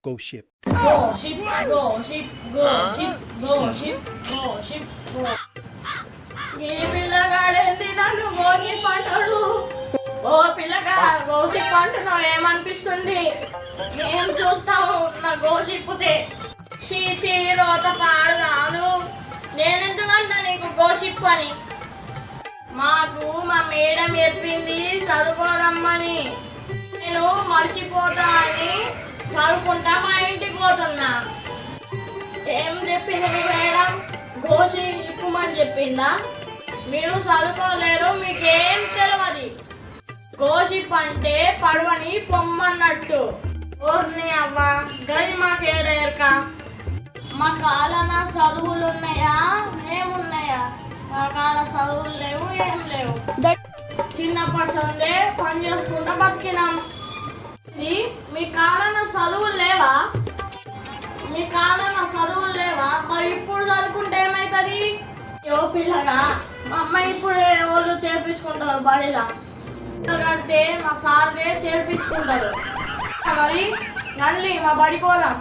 Gossip. Gossip, gossip, gossip, gossip, gossip, gossip. ఈ పిల్లగాడేంది నన్ను gossip అంటాడు. ఓ పిల్లగా గోసిప్ అంటున్నావు ఏమనిపిస్తుంది? ఏం చూస్తావు నా గోసిప్పుతే? చీ రోత పాడుగాను. నేనెందుకన్నా నీకు గోసిప్ అని? మాకు మా మేడం చెప్పింది చదువుకోరమ్మని. నేను మర్చిపోతా అని చదువుకుంటా మా ఇంటికి పోతున్నా. ఏం చెప్పింది మీ మేడం? గోసి ఇప్పుమని చెప్పిందా? మీరు చదువుకోలేరు, మీకేం తెలియదు. గోసిప్ అంటే పడవని పొమ్మన్నట్టు. ఓర్ని అవ్వ గది మాకేడేరక. మా కాలన చదువులు ఉన్నాయా? ఏమున్నాయా? మా కాల చదువులు లేవు, ఏం లేవు. చిన్నప్పటి సందే పని చేసుకుంటా బతికినాం. మీ కాలన చదువులు లేవా? మీ కాలన చదువులు లేవా? మరి ఇప్పుడు చదువుకుంటే ఏమవుతుంది? యో పిల్లగా మా అమ్మాయి ఇప్పుడు ఎవరు చేర్పించుకుంటారు బడిలా కంటే మా సార్లే చేర్పించుకుంటారు. మరి నల్లి మా బడి పోదాం.